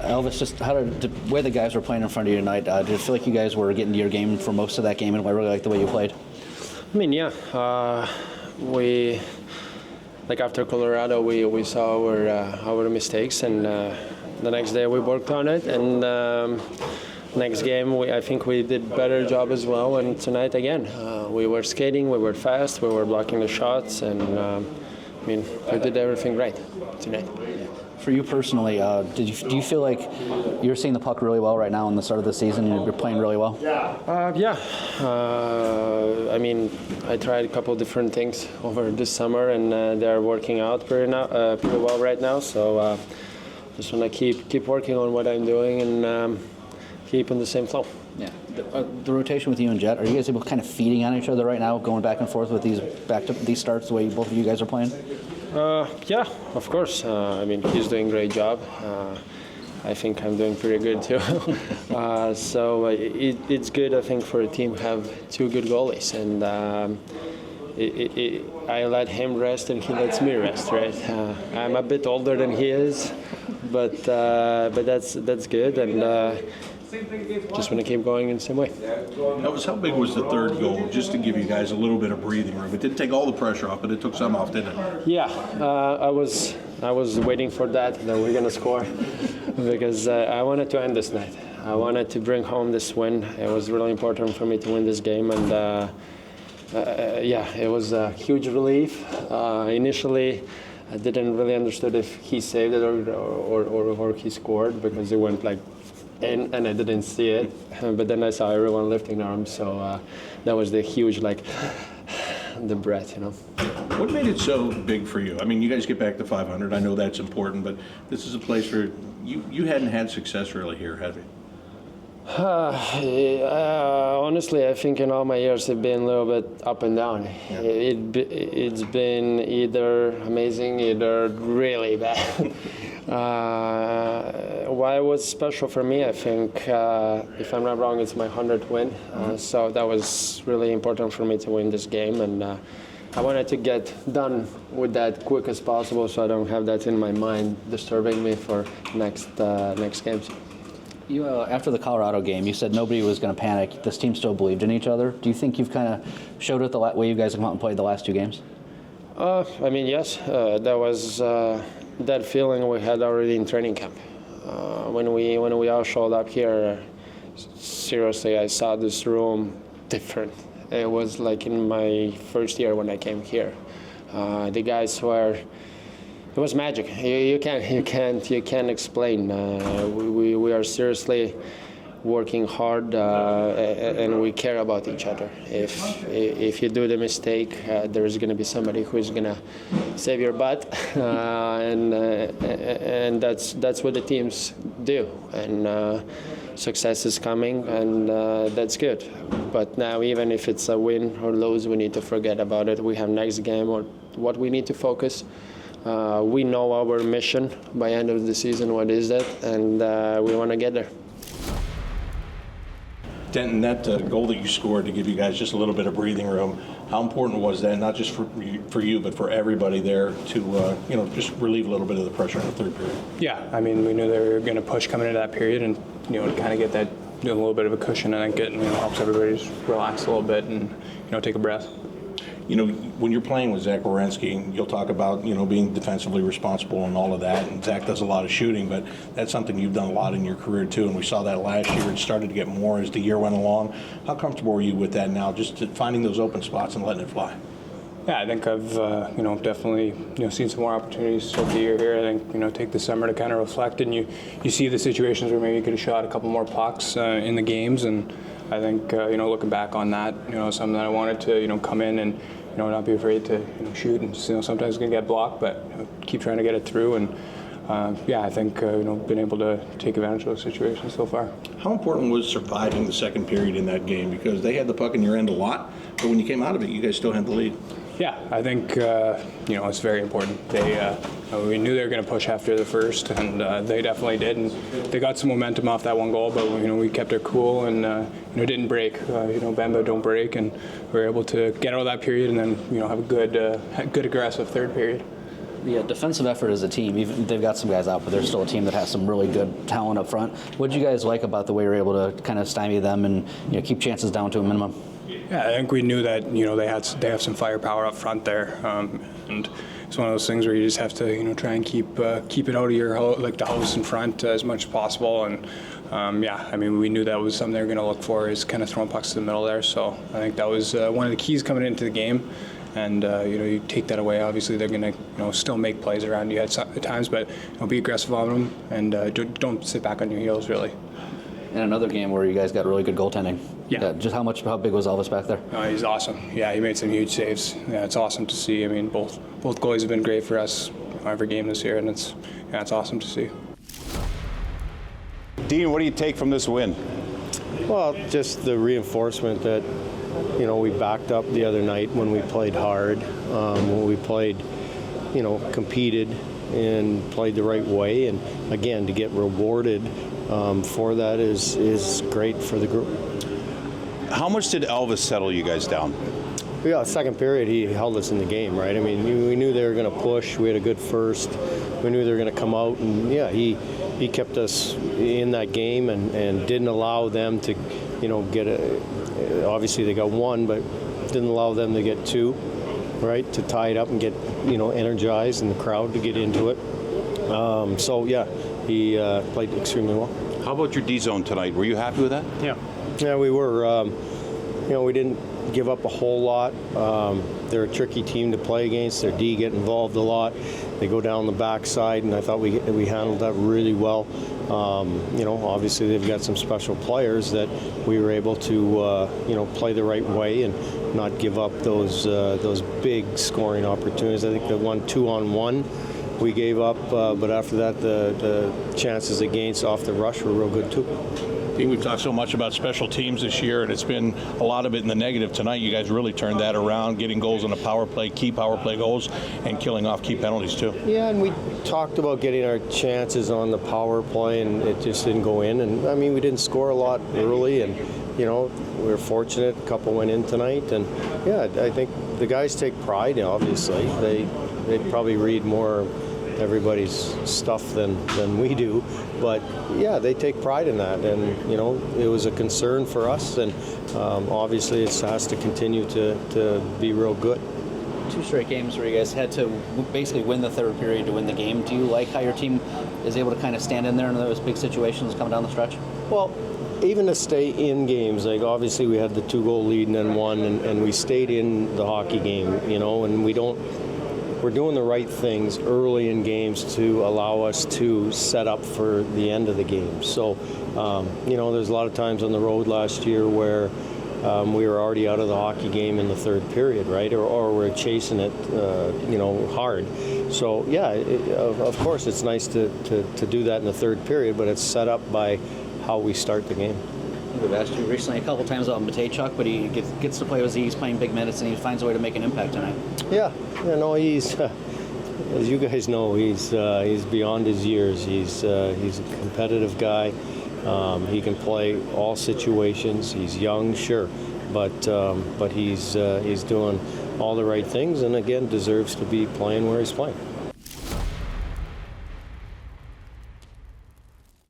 Elvis, just the way the guys were playing in front of you tonight, did it feel like you guys were getting to your game for most of that game, and I really like the way you played? I mean, yeah. We, like after Colorado, we saw our mistakes, and the next day we worked on it, and next game I think we did better job as well, and tonight again we were skating, we were fast, we were blocking the shots, and I mean, we did everything right tonight. For you personally, do you feel like you're seeing the puck really well right now in the start of the season? You're playing really well? Yeah. I mean, I tried a couple different things over this summer, and they're working out pretty well right now. So just want to keep working on what I'm doing and keep in the same flow. Yeah. The rotation with you and Jet, are you guys able to kind of feeding on each other right now, going back and forth with these starts the way both of you guys are playing? Yeah, of course. I mean, he's doing a great job. I think I'm doing pretty good too. So it's good, I think, for a team to have two good goalies, and I let him rest and he lets me rest, right? I'm a bit older than he is, but that's good, and just want to keep going in the same way. Elvis, how big was the third goal, just to give you guys a little bit of breathing room? It didn't take all the pressure off, but it took some off, didn't it? Yeah, I was waiting for that we're going to score because I wanted to end this night. I wanted to bring home this win. It was really important for me to win this game, and yeah, it was a huge relief. Initially, I didn't really understand if he saved it or he scored because it went like in and I didn't see it. But then I saw everyone lifting arms, so that was the huge, like, the breath, you know. What made it so big for you? I mean, you guys get back to 500. I know that's important, but this is a place where you hadn't had success really here, have you? Honestly, I think in all my years it's been a little bit up and down. Yeah. It's been either amazing, either really bad. Why it was special for me, I think, if I'm not wrong, it's my 100th win. So that was really important for me to win this game, and I wanted to get done with that quick as possible, so I don't have that in my mind disturbing me for next games. You, after the Colorado game, you said nobody was going to panic. This team still believed in each other. Do you think you've kind of showed it the way you guys have come out and played the last two games? I mean, yes. That was that feeling we had already in training camp. When we all showed up here, seriously, I saw this room different. It was like in my first year when I came here. The guys were. It was magic. You can't explain. We are seriously working hard, and we care about each other. If you do the mistake, there is going to be somebody who is going to save your butt, and that's what the teams do. And success is coming, and that's good. But now, even if it's a win or lose, we need to forget about it. We have next game or what we need to focus. We know our mission by end of the season, what is it, and we want to get there. Denton, that goal that you scored to give you guys just a little bit of breathing room, how important was that, not just for you, but for everybody there to just relieve a little bit of the pressure in the third period? Yeah, I mean, we knew they were going to push coming into that period, and to kind of get that a little bit of a cushion, I think it helps everybody just relax a little bit and take a breath. When you're playing with Zach Werenski, you'll talk about, being defensively responsible and all of that, and Zach does a lot of shooting, but that's something you've done a lot in your career too, and we saw that last year. It started to get more as the year went along. How comfortable are you with that now, just finding those open spots and letting it fly? Yeah, I think I've, definitely, seen some more opportunities over the year here. I think, take the summer to kind of reflect, and you see the situations where maybe you could have shot a couple more pucks in the games, and I think, looking back on that, something that I wanted to, come in and, not be afraid to, shoot, and, sometimes it's going to get blocked, but keep trying to get it through, and, I think, been able to take advantage of those situations so far. How important was surviving the second period in that game? Because they had the puck in your end a lot, but when you came out of it, you guys still had the lead. Yeah, I think, it's very important. We knew they were going to push after the first, and they definitely did. And they got some momentum off that one goal, but, we kept it cool and, didn't break. Bamba don't break, and we were able to get out of that period and then, have a good aggressive third period. The defensive effort as a team, even they've got some guys out, but they're still a team that has some really good talent up front. What did you guys like about the way you were able to kind of stymie them and keep chances down to a minimum? Yeah, I think we knew that they have some firepower up front there, and it's one of those things where you just have to try and keep it out of your the house in front as much as possible. And we knew that was something they were going to look for, is kind of throwing pucks to the middle there. So I think that was one of the keys coming into the game. And you take that away. Obviously, they're going to still make plays around you at times, but be aggressive on them and don't sit back on your heels really. In another game where you guys got really good goaltending. Yeah. Just how big was Elvis back there? He's awesome. Yeah, he made some huge saves. Yeah, it's awesome to see. I mean, both goalies have been great for us every game this year, and it's awesome to see. Dean, what do you take from this win? Well, just the reinforcement that we backed up the other night when we played hard, when we played, competed and played the right way, and again to get rewarded for that is great for the group. How much did Elvis settle you guys down? Yeah, second period he held us in the game, right? I mean, we knew they were going to push. We had a good first. We knew they were going to come out, and he kept us in that game and didn't allow them to, get obviously they got one, but didn't allow them to get two, right? To tie it up and get energized and the crowd to get into it. He played extremely well. How about your D zone tonight? Were you happy with that? Yeah, we were. We didn't give up a whole lot. They're a tricky team to play against. Their D get involved a lot. They go down the backside, and I thought we handled that really well. Obviously they've got some special players that we were able to play the right way and not give up those big scoring opportunities. I think the 2-on-1 we gave up, but after that the chances against off the rush were real good too. We've talked so much about special teams this year, and it's been a lot of it in the negative. Tonight, you guys really turned that around, getting goals on the power play, key power play goals, and killing off key penalties, too. Yeah, and we talked about getting our chances on the power play, and it just didn't go in. And, we didn't score a lot early, and, we were fortunate. A couple went in tonight. And, I think the guys take pride, obviously. They probably read more everybody's stuff than we do, but they take pride in that, and it was a concern for us, and obviously it has to continue to be real good. 2 straight games where you guys had to basically win the third period to win the game. Do you like how your team is able to kind of stand in there in those big situations coming down the stretch? Well, even to stay in games, like obviously we had the 2-goal lead and then one, and we stayed in the hockey game, and we're doing the right things early in games to allow us to set up for the end of the game. So, there's a lot of times on the road last year where we were already out of the hockey game in the third period, right? Or we're chasing it, hard. So, of course it's nice to do that in the third period, but it's set up by how we start the game. We've asked you recently a couple times about Mateychuk, but he gets to play with Z. He's playing big minutes, and he finds a way to make an impact tonight. He's, as you guys know, he's beyond his years. He's a competitive guy. He can play all situations. He's young, sure, but he's doing all the right things, and again deserves to be playing where he's playing.